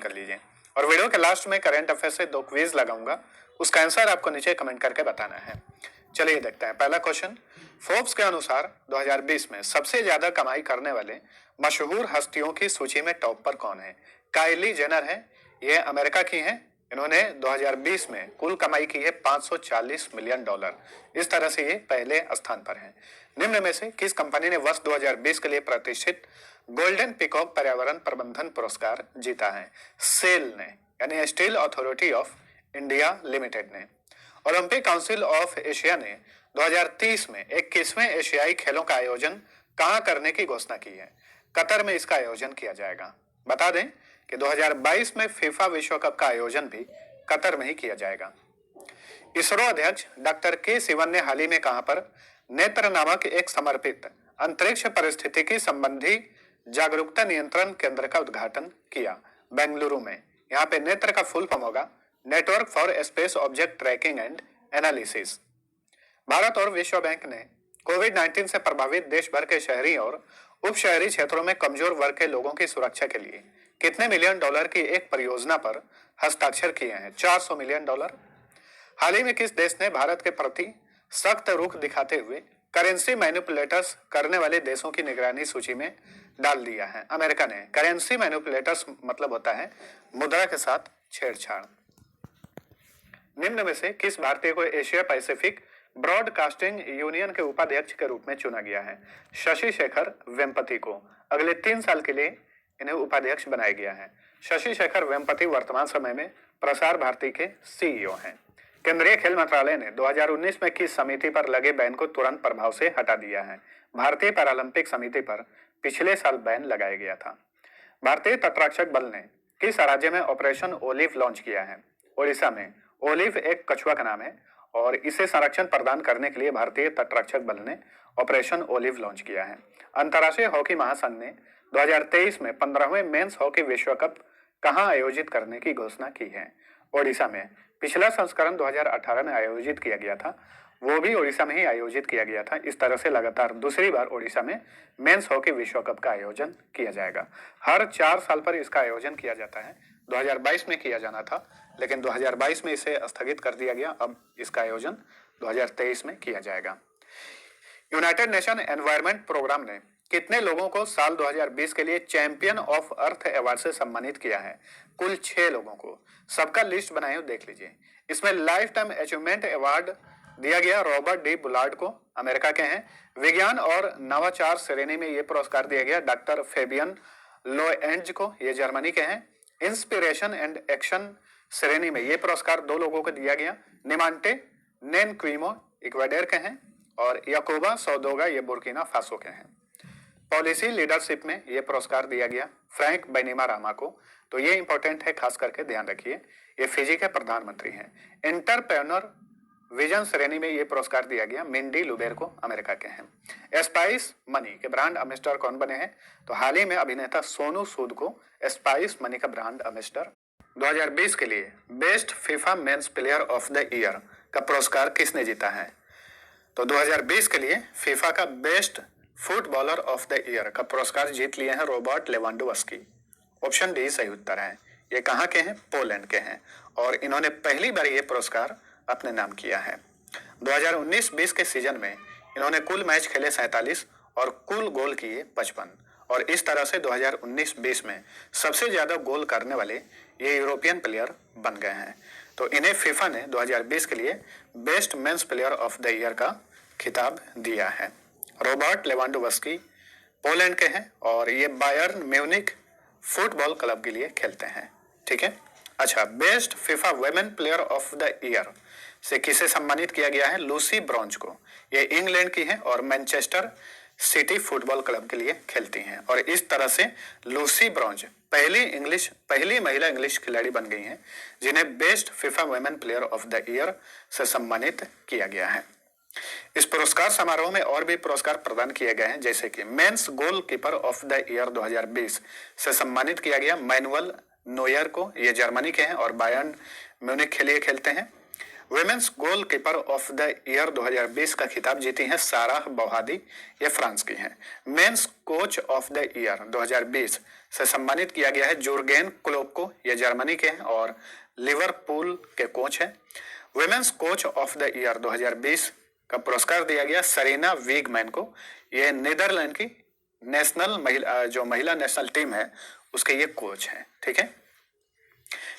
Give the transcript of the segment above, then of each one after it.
कर लीजिए। और वीडियो के लास्ट में करंट अफेयर से 2 क्विज लगाऊंगा, उसका आंसर आपको नीचे कमेंट करके बताना है। चलिए देखते हैं। पहला क्वेश्चन, फोर्ब्स के अनुसार 2020 में सबसे ज्यादा कमाई करने वाले मशहूर हस्तियों की सूची में टॉप पर कौन है? काइली जेनर है, ये अमेरिका की हैं। इन्होंने 2020 में कुल कमाई की है $540 मिलियन। इस तरह से ये पहले स्थान पर हैं। निम्न में से किस कंपनी ने वर्ष 2020 के लिए प्रतिष्ठित गोल्डन पीकॉक पर्यावरण प्रबंधन पुरस्कार जीता है? सेल ने, यानी steel authority of India limited ने। ओलंपिक काउंसिल ऑफ एशिया ने 2030 में 21वें एशियाई खेलों का आयोजन कहां करने की घोषणा की है? कतर में इसका आयोजन किया जाएगा। बता दें कि 2022 में फीफा विश्व कप का आयोजन भी कतर में ही किया जाएगा। इसरो अध्यक्ष डॉक्टर के सिवन ने हाल ही में कहां पर नेत्र नामक एक समर्पित अंतरिक्ष परिस्थितिकी संबंधी जागरूकता नियंत्रण केंद्र का उद्घाटन किया? बेंगलुरु में। यहाँ पे नेत्र का फुल फॉर्म होगा network for space object tracking and analysis. Bharat और विश्व बैंक ने कोविड-19 से प्रभावित देश भर के शहरी और उप शहरी क्षेत्रों में कमजोर वर्ग के लोगों की सुरक्षा के लिए कितने मिलियन डॉलर की एक परियोजना पर हस्ताक्षर किए हैं? $400 मिलियन। हाल ही में किस देश ने भारत के प्रति सख्त रुख दिखाते हुए करेंसी मैनिपुलेटर्स करने वाले देशों की निगरानी सूची में डाल दिया है? अमेरिका ने। करेंसी मैनिपुलेटर्स मतलब होता है मुद्रा के साथ छेड़छाड़। निम्न में से किस भारतीय को एशिया पैसिफिक ब्रॉडकास्टिंग यूनियन के उपाध्यक्ष के रूप में चुना गया है? शशि शेखर वेम्पति को। अगले 3 साल के लिए इन्हें उपाध्यक्ष बनाया गया है। शशि शेखर वेम्पति वर्तमान समय में प्रसार भारती के सीईओ हैं। केंद्रीय खेल मंत्रालय ने 2019 में किस समिति पर लगे बैन को तुरंत प्रभाव से हटा दिया है? भारतीय पैरालंपिक समिति पर पिछले साल बैन लगाया गया था। भारतीय तटरक्षक बल ने किस राज्य में ऑपरेशन ओलिव लॉन्च किया है? ओडिशा में। ओलिव एक कछुआ का नाम है और इसे संरक्षण प्रदान करने के लिए भारतीय तटरक्षक बल ने ऑपरेशन ओलिव लॉन्च किया है। अंतर्राष्ट्रीय हॉकी महासंघ ने 2023 में 15वें मेंस हॉकी विश्व कप कहां आयोजित करने की घोषणा की है? ओडिशा में। पिछला संस्करण 2018 में आयोजित किया गया था, वो भी ओडिशा में ही आयोजित किया गया था। इस तरह से लगातार दूसरी बार ओडिशा में मेंस हॉकी विश्व कप का आयोजन किया जाएगा। हर 4 साल पर इसका आयोजन किया जाता है। 2022 में किया जाना था, लेकिन 2022 में इसे स्थगित कर दिया गया। अब इसका आयोजन 2023 में किया जाएगा। यूनाइटेड नेशन एनवायरनमेंट प्रोग्राम ने कितने लोगों को साल 2020 के लिए चैंपियन ऑफ अर्थ अवार्ड से सम्मानित किया है? कुल 6 लोगों को। सबका लिस्ट बनाए हो, देख लीजिए। इसमें लाइफ टाइम अचीवमेंट अवार्ड दिया गया रॉबर्ट डी बुलार्ड को, अमेरिका के हैं। विज्ञान और नवाचार श्रेणी में यह पुरस्कार दिया गया डॉक्टर फेबियन लोएंज को, ये जर्मनी के हैं। इंस्पिरेशन एंड एक्शन श्रेणी में यह पुरस्कार 2 लोगों को दिया गया, निमांटे नेनक्विमो इक्वाडोर के हैं और याकोबा सौदोगा ये बुर्किना फासो के हैं। पॉलिसी लीडरशिप में यह पुरस्कार दिया गया फ्रैंक बैनिमारामा को, तो ये इंपॉर्टेंट है, खास करके ध्यान रखिए। ये फिजी के प्रधानमंत्री हैं। एंटरप्रेन्योर विजन श्रेणी में यह पुरस्कार दिया गया मिंडी लुबेर को, अमेरिका के हैं। स्पाइस मनी के ब्रांड एम्बेसडर कौन बने हैं? तो हाल ही में अभिनेता सोनू सूद को स्पाइस मनी का ब्रांड एम्बेसडर। 2020 के लिए best FIFA men's player of the year का पुरस्कार किसने जीता है? तो 2020 के लिए फीफा का best footballer of the year का पुरस्कार जीत लिए हैं रॉबर्ट लेवांडोव्स्की। ऑप्शन डी सही उत्तर है। ये कहाँ के हैं? पोलैंड के हैं और इन्होंने पहली बार ये पुरस्कार अपने नाम किया है। 2019-20 के सीजन में इन्होंने कुल मैच खेले 47 और कुल गोल किए 55 और इस तरह से 2019-20 में सबसे ज्यादा गोल करने वाले ये यूरोपियन प्लेयर बन गए हैं। तो इन्हें फीफा ने 2020 के लिए best men's player of the year का खिताब दिया है। रॉबर्ट लेवांडोव्स्की पोलैंड के हैं और ये बायर्न म्यूनिख फुटबॉल क्लब के लिए खेलते हैं। ठीक है। अच्छा, best FIFA women player of the year से किसे सम्मानित किया गया है? लूसी ब्रॉन्ज को। ये इंग्लैंड की है और मैनचेस्टर सिटी फुटबॉल क्लब के लिए खेलती हैं और इस तरह से लूसी ब्रॉन्ज पहली महिला इंग्लिश खिलाड़ी बन गई हैं जिन्हें best FIFA women player of the year से सम्मानित किया गया है। इस पुरस्कार समारोह में और भी पुरस्कार प्रदान किए गए हैं, जैसे कि mains goalkeeper of the year 2020 से सम्मानित किया गया मैनुअल नोयर को, ये जर्मनी के हैं और बायर्न म्यूनिख के लिए खेलते हैं। Women's goalkeeper of the year 2020 का खिताब जीती हैं साराह बौहादी, ये फ्रांस की हैं। Men's coach of the year 2020 से सम्मानित किया गया है जुर्गेन क्लोप को, ये जर्मनी के हैं और लिवरपूल के कोच हैं। Women's coach of the year 2020 का पुरस्कार दिया गया सरीना वीगमैन को, ये नीदरलैंड की महिला नेशनल टीम है उसके ये कोच हैं। ठीक है।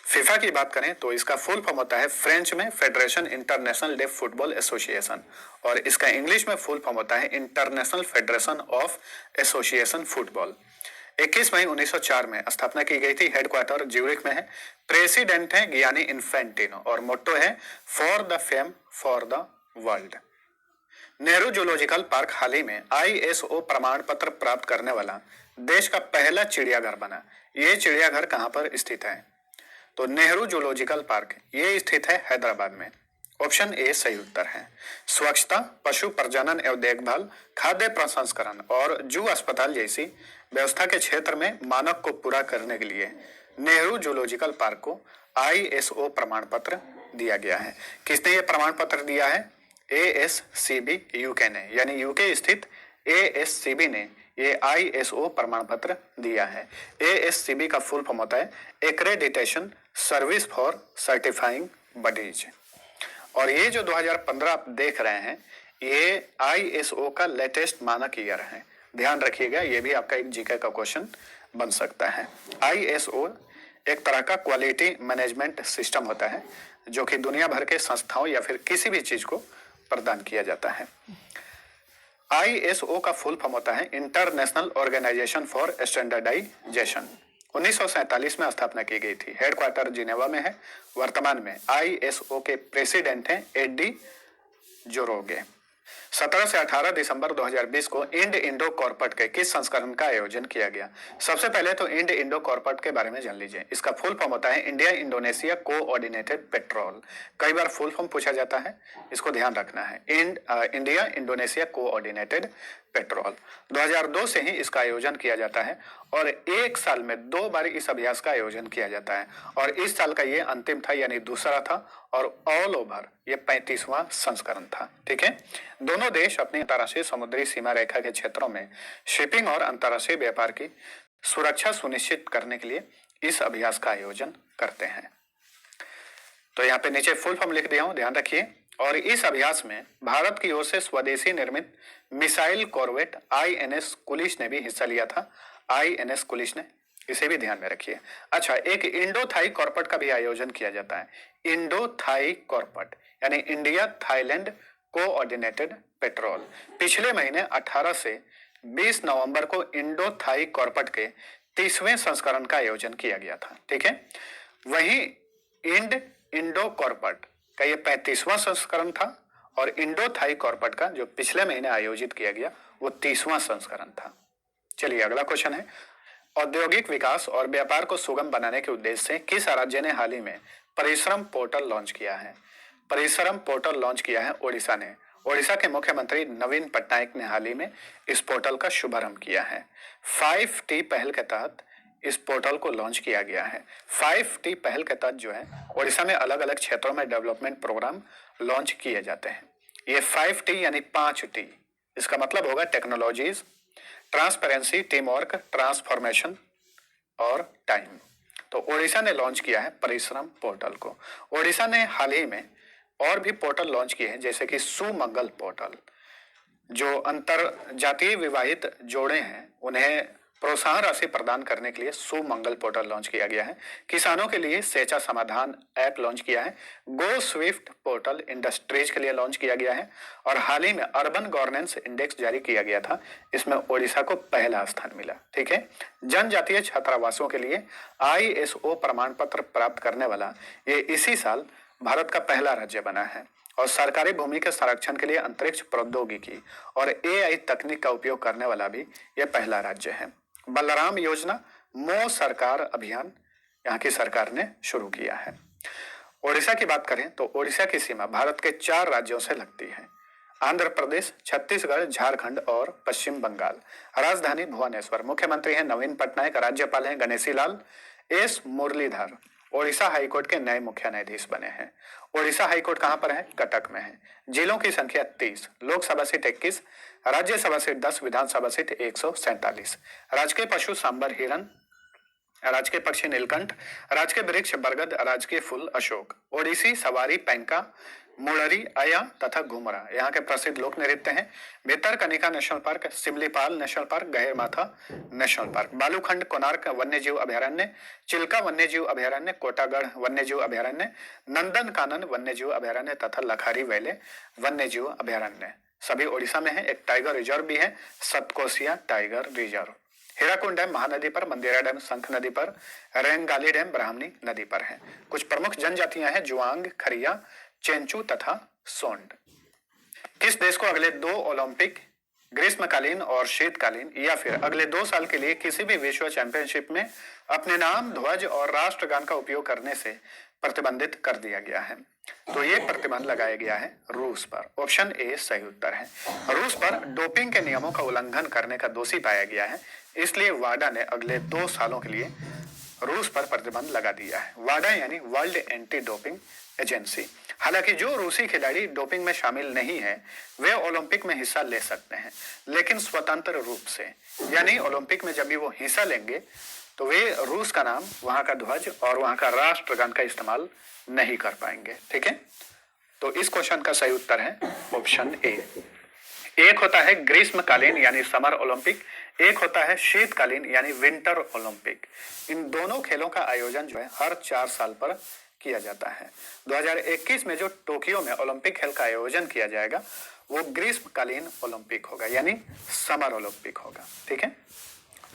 फीफा की बात करें तो इसका फुल फॉर्म होता है फ्रेंच में federation international day football association और इसका इंग्लिश में फुल फॉर्म होता है international federation of association football. 21 मई 1904 में स्थापना की गई थी। हेडक्वार्टर ज्यूरिख में है। प्रेसिडेंट है गियानी इन्फेंटिनो और मोट्टो है for the fame for the world. Nehru zoological park हाल ही में ISO प्रमाण पत्र प्राप्त करने वाला देश का पहला चिड़ियाघर बना। ये चिड़ियाघर कहां पर स्थित है? तो नेहरू जूलॉजिकल पार्क ये स्थित है हैदराबाद में। ऑप्शन ए सही उत्तर है। स्वच्छता, पशु प्रजनन एवं देखभाल, खाद्य प्रसंस्करण और जू अस्पताल जैसी व्यवस्था के क्षेत्र में मानक को पूरा करने के लिए नेहरू जूलॉजिकल पार्क को ISO प्रमाण पत्र दिया गया है। किसने ये प्रमाण पत्र दिया है? ASCB यूके ने, यानी यूके स्थित ASCB ने ये ISO प्रमाण पत्र दिया है। ASCB का फुल फॉर्म होता है accreditation service for certifying bodies. और ये जो 2015 आप देख रहे हैं ये ISO का लेटेस्ट मानक ईयर है। ध्यान रखिएगा, ये भी आपका एक जीके का क्वेश्चन बन सकता है। ISO एक तरह का क्वालिटी मैनेजमेंट सिस्टम होता है जो कि दुनिया भर के संस्थाओं या फिर किसी भी चीज को प्रदान किया जाता है। ISO का फुल फॉर्म होता है इंटरनेशनल ऑर्गेनाइजेशन फॉर स्टैंडर्डाइजेशन। 1947 में स्थापना की गई थी। हेडक्वार्टर जिनेवा में है। वर्तमान में ISO के प्रेसिडेंट हैं एडी जोरोगे। 17 से 18 दिसंबर 2020 को इंड इंडो कॉर्पोरेट के किस संस्करण का आयोजन किया गया? सबसे पहले तो इंड इंडो कॉर्पोरेट के बारे में जान लीजिए। इसका फुल फॉर्म होता है इंडिया इंडोनेशिया कोऑर्डिनेटेड पेट्रोल। कई बार फुल फॉर्म पूछा जाता है, इसको ध्यान रखना है। India Indonesia coordinated petrol. 2002 से ही इसका आयोजन किया जाता है और एक साल में 2 बार इस अभ्यास का आयोजन किया जाता है और इस साल का ये अंतिम था, यानी दूसरा था और ऑल ओवर ये 35वां संस्करण था। ठीक है। दोनों देश अपनी अंतर्राष्ट्रीय समुद्री सीमा रेखा के क्षेत्रों में शिपिंग और अंतर्राष्ट्रीय व्यापार की सुरक्षा सुनिश्चित करने के लिए इस अभ्यास का आयोजन करते हैं। तो यहाँ पे नीचे फुल फॉर्म लिख दिया हूं, ध्यान रखिए। और इस अभ्यास में भारत की ओर से स्वदेशी निर्मित मिसाइल कॉर्वेट INS कुलिश ने भी हिस्सा लिया था। INS कुलिश ने, इसे भी ध्यान में रखिए। अच्छा, एक इंडो थाई कॉर्पोरेट का भी आयोजन किया जाता है। इंडो थाई कॉर्पोरेट यानी इंडिया थाईलैंड कोऑर्डिनेटेड पेट्रोल। पिछले महीने 18 से 20 नवंबर को इंडो थाई कॉर्पोरेट के 30वें संस्करण का आयोजन किया गया था। ठीक है। वहीं इंडो कॉर्पोरेट का ये 35वां संस्करण था और इंडो थाई कॉर्पोरेट का जो पिछले महीने आयोजित किया गया वो 30वां संस्करण था। चलिए अगला क्वेश्चन है। औद्योगिक विकास और व्यापार को सुगम बनाने के उद्देश्य से किस राज्य ने हाल ही में परिश्रम पोर्टल लॉन्च किया है? परिश्रम पोर्टल लॉन्च किया है ओडिशा ने। ओडिशा के मुख्यमंत्री नवीन पटनायक ने हाल ही में इस पोर्टल का शुभारंभ किया है। 5T पहल के तहत इस पोर्टल को लॉन्च किया गया है। 5T पहल के तहत जो है ओडिशा में अलग अलग क्षेत्रों में डेवलपमेंट प्रोग्राम लॉन्च किए जाते हैं। ये 5T यानी 5T, इसका मतलब होगा technologies, transparency, team work, transformation और टाइम। तो ओडिशा ने लॉन्च किया है परिश्रम पोर्टल को। ओडिशा ने हाल ही में और भी पोर्टल लॉन्च किए हैं जैसे कि सुमंगल पोर्टल। जो अंतर जातीय विवाहित जोड़े हैं उन्हें प्रोत्साहन राशि प्रदान करने के लिए सुमंगल पोर्टल लॉन्च किया गया है। किसानों के लिए सेचा समाधान ऐप लॉन्च किया है। गो स्विफ्ट पोर्टल इंडस्ट्रीज के लिए लॉन्च किया गया है और हाल ही में अर्बन गवर्नेंस इंडेक्स जारी किया गया था। इसमें ओडिशा को पहला स्थान मिला। ठीक है। जनजातीय छात्रावासों के लिए ISO प्रमाण पत्र प्राप्त करने वाला ये इसी साल भारत का पहला राज्य बना है और सरकारी भूमि के संरक्षण के लिए अंतरिक्ष प्रौद्योगिकी और AI तकनीक का उपयोग करने वाला भी यह पहला राज्य है। बलराम योजना मो सरकार अभियान यहाँ की सरकार ने शुरू किया है। ओडिशा की बात करें तो ओडिशा की सीमा भारत के 4 राज्यों से लगती है। आंध्र प्रदेश, छत्तीसगढ़, झारखंड और पश्चिम बंगाल। राजधानी भुवनेश्वर। मुख्यमंत्री हैं नवीन पटनायक। राज्यपाल हैं गणेशी लाल एस मुरलीधर। ओडिशा हाईकोर्ट के नए मुख्य न्यायाधीश बने हैं। ओडिशा हाईकोर्ट कहां पर है? कटक में है। जिलों की संख्या 30, लोकसभा सीट 21, राज्यसभा सीट 10, विधानसभा सीट 147। राजकीय पशु सांबर हिरन, राजकीय पक्षी नीलकंठ, राजकीय वृक्ष बरगद, राजकीय फूल अशोक। ओडिसी सवारी पैंका, मुड़री, अया तथा घुमरा यहाँ के प्रसिद्ध लोक नृत्य हैं। Bhitarkanika national park, Similipal national park, Gahirmatha national park, Balukhand Konark वन्यजीव अभयारण्य, चिल्का वन्यजीव अभयारण्य, कोटागढ़ वन्यजीव अभयारण्य, नंदन कानन वन्यजीव अभयारण्य तथा लखारी वैले वन्यजीव अभयारण्य सभी ओडिशा में है। एक टाइगर रिजर्व भी है, Satkosia tiger reserve. Hirakud dam Mahanadi पर, मंदिरा डैम शंख नदी पर, रेंगाली डैम ब्राह्मणी नदी पर है। कुछ प्रमुख जनजातियां हैं जुआंग, खरिया, चेंचू तथा सोंड। किस देश को अगले 2 ओलंपिक ग्रीष्मकालीन और शीतकालीन या फिर अगले 2 साल के लिए किसी भी विश्व चैंपियनशिप में अपने नाम, ध्वज और राष्ट्रगान का उपयोग करने से प्रतिबंधित कर दिया गया है? तो ये प्रतिबंध लगाया गया है रूस पर। ऑप्शन ए सही उत्तर है। रूस पर डोपिंग के नियमों का उल्लंघन करने का दोषी पाया गया है, इसलिए वाडा ने अगले 2 सालों के लिए रूस पर प्रतिबंध लगा दिया है। वाडा यानी वर्ल्ड एंटी डोपिंग एजेंसी। हालांकि जो रूसी खिलाड़ी डोपिंग में शामिल नहीं है वे ओलंपिक में हिस्सा ले सकते हैं, लेकिन स्वतंत्र रूप से, यानी ओलंपिक में जब भी वो हिस्सा लेंगे तो वे रूस का नाम, वहां का ध्वज और वहां का राष्ट्रगान का इस्तेमाल नहीं कर पाएंगे। ठीक है, तो इस क्वेश्चन का सही उत्तर है ऑप्शन ए। एक होता है ग्रीष्मकालीन यानी समर ओलंपिक, एक होता है शीतकालीन यानी विंटर ओलंपिक। इन दोनों खेलों का आयोजन जो है हर 4 साल पर किया जाता है। 2021 में जो टोक्यो में ओलंपिक खेल का आयोजन किया जाएगा वो ग्रीष्मकालीन ओलंपिक होगा, यानी समर ओलंपिक होगा। ठीक है,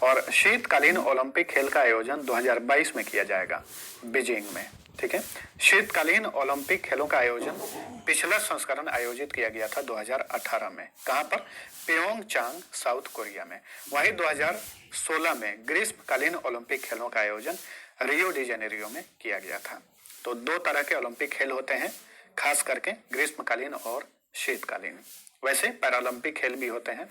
और शीतकालीन ओलंपिक खेल का आयोजन 2022 में किया जाएगा बीजिंग में। ठीक है, शीतकालीन ओलंपिक खेलों का आयोजन पिछला संस्करण आयोजित किया गया था 2018 में। कहां पर? प्योंगचांग साउथ कोरिया में। वहीं 2016 में ग्रीष्मकालीन ओलंपिक खेलों का आयोजन रियो डी जेनेरियो में किया गया था। तो 2 तरह के ओलंपिक खेल होते हैं, खास करके ग्रीष्मकालीन और शीतकालीन। वैसे पैरालंपिक खेल भी होते हैं।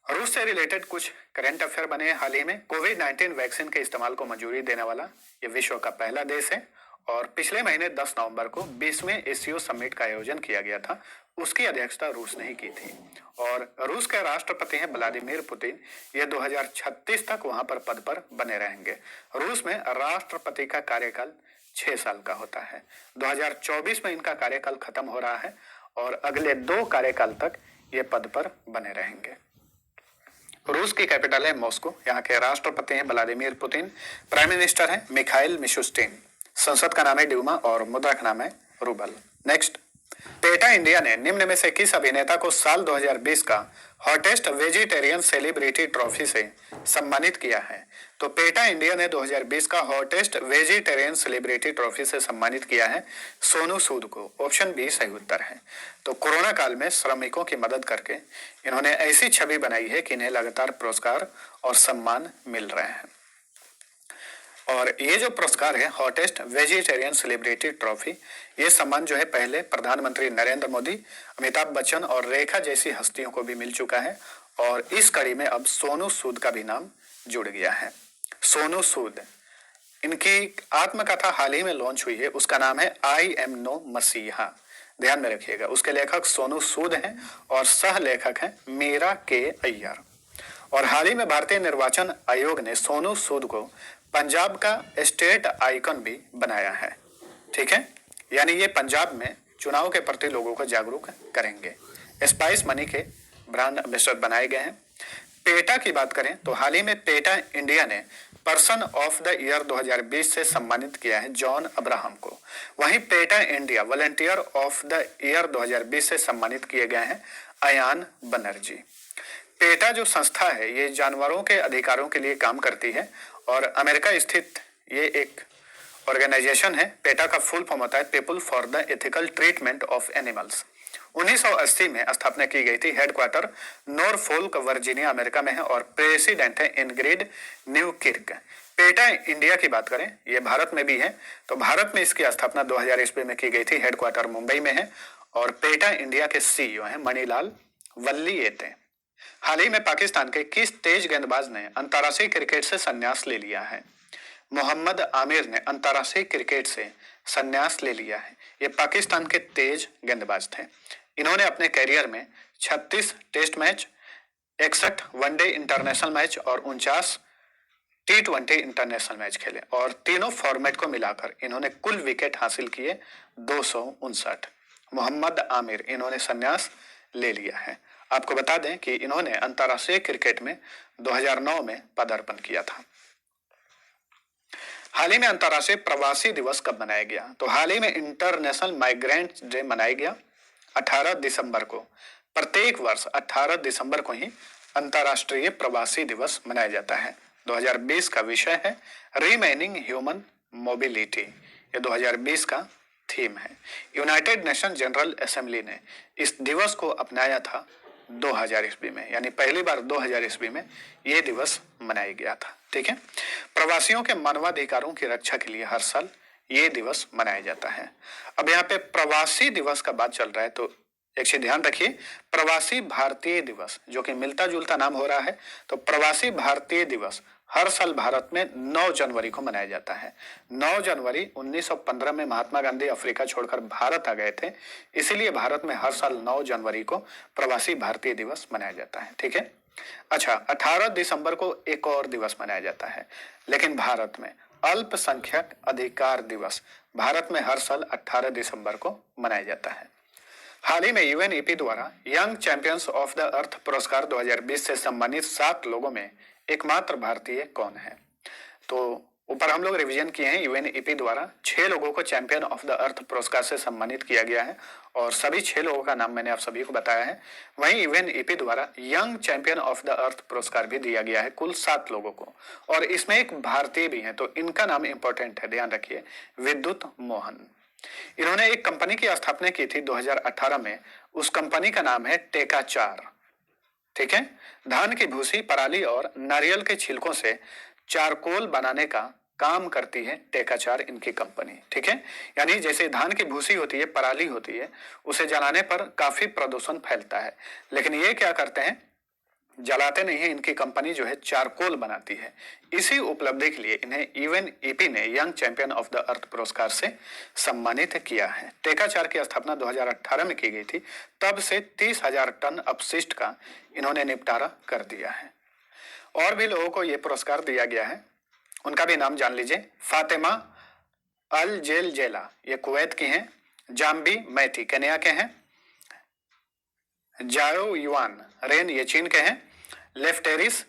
रूस से रिलेटेड कुछ करंट अफेयर बने हाल ही में। कोविड-19 वैक्सीन के इस्तेमाल को मंजूरी देने वाला ये विश्व का पहला देश है और पिछले महीने 10 नवंबर को 20वें एशियो समिट का आयोजन किया गया था। उसकी अध्यक्षता रूस ने ही की थी और रूस के राष्ट्रपति हैं व्लादिमीर पुतिन। ये 2036 तक वहां पर पद पर बने रहेंगे। रूस में राष्ट्रपति का कार्यकाल 6 साल का होता है। 2024 में इनका कार्यकाल खत्म हो रहा है और अगले 2 कार्यकाल तक ये पद पर बने रहेंगे। रूस की कैपिटल है मॉस्को। यहाँ के राष्ट्रपति हैं व्लादिमीर पुतिन, प्राइम मिनिस्टर हैं मिखाइल मिशुस्टिन, संसद का नाम है ड्यूमा और मुद्रा का नाम है रूबल। नेक्स्ट, पेटा इंडिया ने निम्न में से किस अभिनेता को साल 2020 का हॉटेस्ट वेजिटेरियन सेलिब्रिटी ट्रॉफी से सम्मानित किया है? तो पेटा इंडिया ने 2020 का हॉटेस्ट वेजिटेरियन सेलिब्रिटी ट्रॉफी से सम्मानित किया है सोनू सूद को। ऑप्शन बी सही उत्तर है। तो कोरोना काल में श्रमिकों की मदद करके इन्होंने ऐसी छवि बनाई है कि इन्हें लगातार पुरस्कार और सम्मान मिल रहे हैं। और ये जो पुरस्कार है हॉटेस्ट वेजिटेरियन सेलिब्रिटी ट्रॉफी, ये सम्मान जो है पहले प्रधानमंत्री नरेंद्र मोदी, अमिताभ बच्चन और रेखा जैसी हस्तियों को भी मिल चुका है और इस कड़ी में अब सोनू सूद का भी नाम जुड़ गया है। सोनू सूद, इनकी आत्मकथा हाल ही में लॉन्च हुई है, उसका नाम है आई एम नो मसीहा। ध्यान में रखिएगा, उसके लेखक सोनू सूद हैं और सह लेखक हैं मीरा के अय्यर। और हाल ही में भारतीय निर्वाचन आयोग ने सोनू सूद को पंजाब का स्टेट आइकन भी बनाया है। ठीक है, यानी ये पंजाब में चुनाव के प्रति लोगों को जागरूक करेंगे। स्पाइस मनी के ब्रांड एम्बेसडर बनाए गए हैं। पेटा की बात करें तो हाल ही में पेटा इंडिया ने पर्सन ऑफ द ईयर 2020 से सम्मानित किया है जॉन अब्राहम को। वहीं PETA India volunteer of the year 2020 से सम्मानित किए गए हैं अयान बनर्जी। पेटा जो संस्था है ये जानवरों के अधिकारों के लिए काम करती है और अमेरिका स्थित ये एक ऑर्गेनाइजेशन है। पेटा का फुल फॉर्म होता है people for the ethical treatment of animals. 1980 में स्थापना की गई थी। हेडक्वार्टर नॉरफोल्क वर्जीनिया अमेरिका में है और प्रेसिडेंट है इनग्रिड न्यूकिर्क। पेटा इंडिया की बात करें, ये भारत में भी है, तो भारत में इसकी स्थापना 2000 ईस्वी में की गई थी। हेडक्वार्टर मुंबई में है और पेटा इंडिया के सीईओ हैं मणिलाल वल्लीयेते। हाल ही में पाकिस्तान के किस तेज गेंदबाज ने अंतर्राष्ट्रीय क्रिकेट से संन्यास ले लिया है? मोहम्मद आमिर ने अंतर्राष्ट्रीय क्रिकेट से संन्यास ले लिया है। ये पाकिस्तान के तेज गेंदबाज थे। इन्होंने अपने करियर में 36 test match, 61 one day international match और 49 T20 इंटरनेशनल मैच खेले और तीनों फॉर्मेट को मिलाकर इन्होंने कुल विकेट हासिल किए 259। मोहम्मद आमिर इन्होंने संन्यास ले लिया है। आपको बता दें कि इन्होंने अंतर्राष्ट्रीय क्रिकेट में 2009 में पदार्पण किया था। हाल ही में अंतर्राष्ट्रीय प्रवासी दिवस कब मनाया गया? तो हाल ही में इंटरनेशनल माइग्रेंट डे मनाया गया 18 दिसंबर को। प्रत्येक वर्ष 18 दिसंबर को ही अंतर्राष्ट्रीय प्रवासी दिवस मनाया जाता है। 2020 का विषय है रिमेनिंग ह्यूमन मोबिलिटी। ये 2020 का थीम है। यूनाइटेड नेशन जनरल असेंबली ने इस दिवस को अपनाया था 2000 ईस्वी में, यानी पहली बार 2000 ईस्वी में यह दिवस मनाया गया था। ठीक है, प्रवासियों के मानवाधिकारों की रक्षा के लिए हर साल ये दिवस मनाया जाता है। अब यहाँ पे प्रवासी दिवस का बात चल रहा है तो एक चीज ध्यान रखिए, प्रवासी भारतीय दिवस जो कि मिलता जुलता नाम हो रहा है, तो प्रवासी भारतीय दिवस हर साल भारत में 9 जनवरी को मनाया जाता है। 9 जनवरी 1915 में महात्मा गांधी अफ्रीका छोड़कर भारत आ गए थे, इसीलिए भारत में हर साल 9 जनवरी को प्रवासी भारतीय दिवस मनाया जाता है। ठीक है, अच्छा 18 दिसंबर को एक और दिवस मनाया जाता है, लेकिन भारत में अल्पसंख्यक अधिकार दिवस भारत में हर साल 18 दिसंबर को मनाया जाता है। हाल ही में यूएनईपी द्वारा young champions of the earth पुरस्कार 2020 से सम्मानित 7 लोगों में एकमात्र भारतीय कौन है? तो ऊपर हम लोग रिवीजन किए हैं, यूएनईपी द्वारा 6 लोगों को चैंपियन ऑफ द अर्थ पुरस्कार से सम्मानित किया गया है और सभी 6 लोगों का नाम मैंने आप सभी को बताया है। वहीं यूएनईपी द्वारा young champion of the earth पुरस्कार भी दिया गया है कुल 7 लोगों को, और इसमें एक भारतीय भी है, तो इनका नाम इंपॉर्टेंट है, ध्यान रखिए, विद्युत मोहन। इन्होंने एक कंपनी की स्थापना की थी 2018 में, उस कंपनी का नाम है टेकाचार। ठीक है, धान की भूसी, पराली और नारियल के छिलकों से चारकोल बनाने का काम करती है टेकाचार इनकी कंपनी। ठीक है, यानी जैसे धान की भूसी होती है, पराली होती है, उसे जलाने पर काफी प्रदूषण फैलता है, लेकिन ये क्या करते हैं, जलाते नहीं है, इनकी कंपनी जो है चारकोल बनाती है। इसी उपलब्धि के लिए इन्हें यूएनईपी ने young champion of the earth पुरस्कार से सम्मानित किया है। टेकाचार की स्थापना 2018 में की गई थी, तब से 30,000 टन अपशिष्ट का इन्होंने निपटारा कर दिया है। और भी लोगों को यह पुरस्कार दिया गया है, उनका भी नाम जान लीजिए। फातिमा अल जेल जेला, ये कुवैत की हैं। जाम्बी मैथी केन्या के हैं। जायो युआन रेन, ये चीन के हैं। लेफ्टेरिस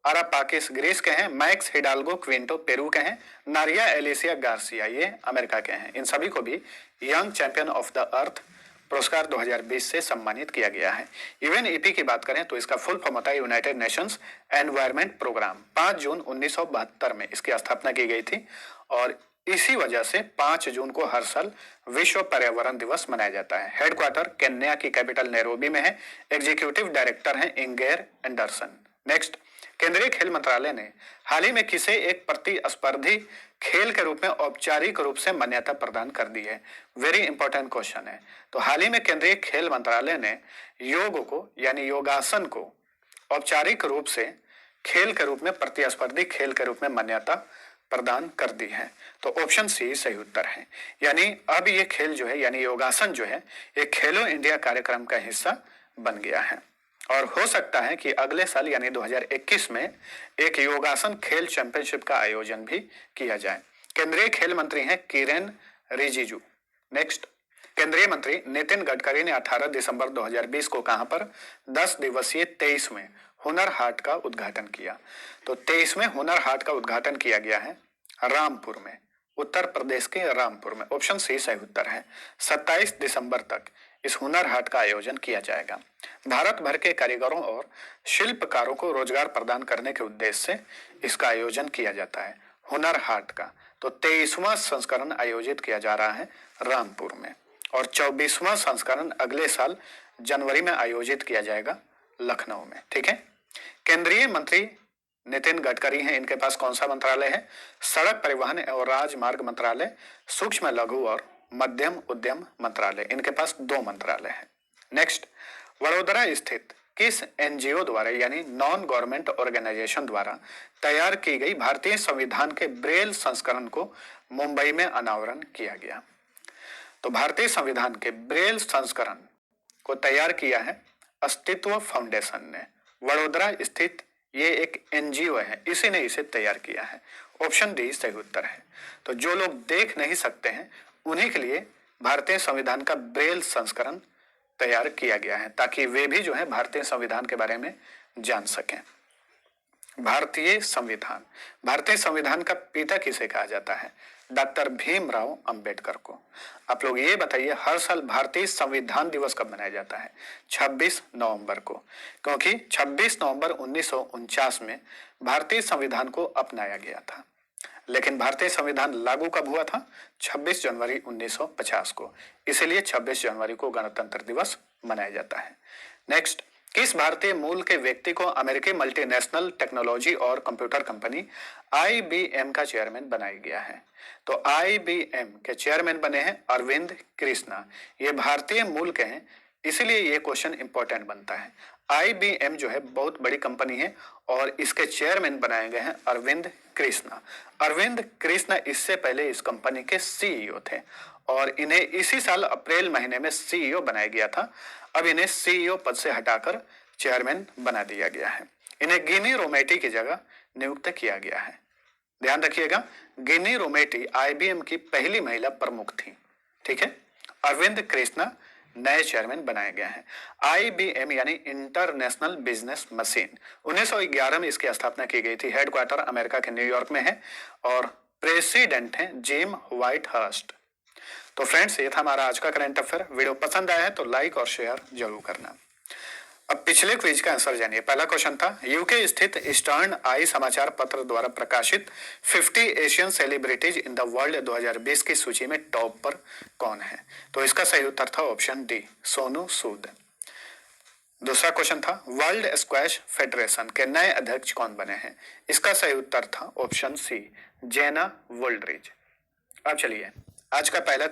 अरापाकिस ग्रीस के हैं। मैक्स हिडाल्गो क्विंटो पेरू के हैं। नारिया एलिसिया गार्सिया, ये अमेरिका के हैं। इन सभी को भी young champion of the earth पुरस्कार 2020 से सम्मानित किया गया है। यूएनईपी की बात करें तो इसका फुल फॉर्म होता है यूनाइटेड नेशंस एनवायरमेंट प्रोग्राम। 5 जून 1972 में इसकी स्थापना की गई थी और इसी वजह से 5 जून को हर साल विश्व पर्यावरण दिवस मनाया जाता है। हेडक्वार्टर केन्या की कैपिटल नैरोबी में है। एग्जीक्यूटिव डायरेक्टर हैं इंगेर एंडरसन। नेक्स्ट, केंद्रीय खेल मंत्रालय ने हाल ही में किसे एक प्रतिस्पर्धी खेल के रूप में औपचारिक रूप से मान्यता प्रदान कर दी है? वेरी इंपॉर्टेंट क्वेश्चन है। तो हाल ही में केंद्रीय खेल मंत्रालय ने योग को यानी योगासन को औपचारिक रूप से खेल के रूप में, प्रतिस्पर्धी खेल के रूप में मान्यता प्रदान कर दी है। तो ऑप्शन सी सही उत्तर है। यानी अब ये खेल जो है यानी योगासन जो है ये खेलो इंडिया कार्यक्रम का हिस्सा बन गया है और हो सकता है कि अगले साल यानी 2021 में एक योगासन खेल चैंपियनशिप का आयोजन भी किया जाए। केंद्रीय खेल मंत्री हैं किरेन रिजिजू। नेक्स्ट, केंद्रीय मंत्री नितिन गडकरी ने 18 दिसंबर 2020 को कहां पर 10 दिवसीय 23वें हुनर हाट का उद्घाटन किया? तो 23वें हुनर हाट का उद्घाटन किया गया है रामपुर में, उत्तर प्रदेश के रामपुर में। ऑप्शन सी सही उत्तर है। 27 दिसंबर तक इस हुनर हाट का आयोजन किया जाएगा। भारत भर के कारीगरों और शिल्पकारों को रोजगार प्रदान करने के उद्देश्य से इसका आयोजन किया जाता है हुनर हाट का। तो 23वां संस्करण आयोजित किया जा रहा है रामपुर में और 24वां संस्करण अगले साल जनवरी में आयोजित किया जाएगा लखनऊ में। ठीक है, केंद्रीय मंत्री नितिन गडकरी हैं, इनके पास कौन सा मंत्रालय है? सड़क परिवहन और राजमार्ग मंत्रालय, सूक्ष्म लघु और मध्यम उद्यम मंत्रालय। इनके पास 2 मंत्रालय हैं। नेक्स्ट, वडोदरा स्थित किस एनजीओ द्वारा यानी नॉन गवर्नमेंट ऑर्गेनाइजेशन द्वारा तैयार की गई भारतीय संविधान के ब्रेल संस्करण को मुंबई में अनावरण किया गया? तो भारतीय संविधान के ब्रेल संस्करण को तैयार किया है अस्तित्व फाउंडेशन ने। वडोदरा स्थित ये एक एनजीओ है, इसी ने इसे तैयार किया है। ऑप्शन डी सही उत्तर है। तो जो लोग देख नहीं सकते हैं उन्हीं के लिए भारतीय संविधान का ब्रेल संस्करण तैयार किया गया है, ताकि वे भी जो है भारतीय संविधान के बारे में जान सकें। भारतीय संविधान का पिता किसे कहा जाता है? डॉक्टर भीमराव अंबेडकर को। आप लोग ये बताइए, हर साल भारतीय संविधान दिवस कब मनाया जाता है? 26 नवंबर को, क्योंकि 26 नवंबर 1949 में भारतीय संविधान को अपनाया गया था। लेकिन भारतीय संविधान लागू कब हुआ था? 26 जनवरी 1950 को। इसीलिए 26 जनवरी को गणतंत्र दिवस मनाया जाता है। नेक्स्ट, किस भारतीय मूल के व्यक्ति को अमेरिकी मल्टीनेशनल टेक्नोलॉजी और कंप्यूटर कंपनी IBM का चेयरमैन बनाया गया है? तो IBM के चेयरमैन बने हैं अरविंद कृष्णा। ये भारतीय मूल के हैं, इसीलिए ये क्वेश्चन इंपॉर्टेंट बनता है। IBM जो है बहुत बड़ी कंपनी है और इसके चेयरमैन बनाए गए हैं अरविंद कृष्णा। अरविंद कृष्णा इससे पहले इस कंपनी के CEO थे और इन्हें इसी साल अप्रैल महीने में CEO बनाया गया था। अब इन्हें CEO पद से हटाकर चेयरमैन बना दिया गया है। इन्हें गिनी रोमेटी की जगह नियुक्त किया गया है। ध्यान रखिएगा, गिनी रोमेटी IBM की पहली महिला प्रमुख थी। ठीक है, अरविंद कृष्णा नए चेयरमैन बनाए गए हैं। IBM यानी इंटरनेशनल बिजनेस मशीन, 1911 में इसकी स्थापना की गई थी। हेडक्वार्टर अमेरिका के न्यूयॉर्क में है और प्रेसिडेंट हैं जिम व्हाइट हर्स्ट। तो फ्रेंड्स, ये था हमारा आज का करंट अफेयर। वीडियो पसंद आया है तो लाइक और शेयर जरूर करना। अब पिछले क्विज का आंसर जानिए। पहला क्वेश्चन था, यूके स्थित ईस्टर्न आई समाचार पत्र द्वारा प्रकाशित 50 Asian celebrities in the world 2020 की सूची में टॉप पर कौन है? तो इसका सही उत्तर था ऑप्शन डी, सोनू सूद। दूसरा क्वेश्चन था, वर्ल्ड स्क्वैश फेडरेशन के नए अध्यक्ष कौन बने हैं? इसका सही उत्तर था ऑप्शन सी, जेना वोल्ड्रिज। अब चलिए आज का पहला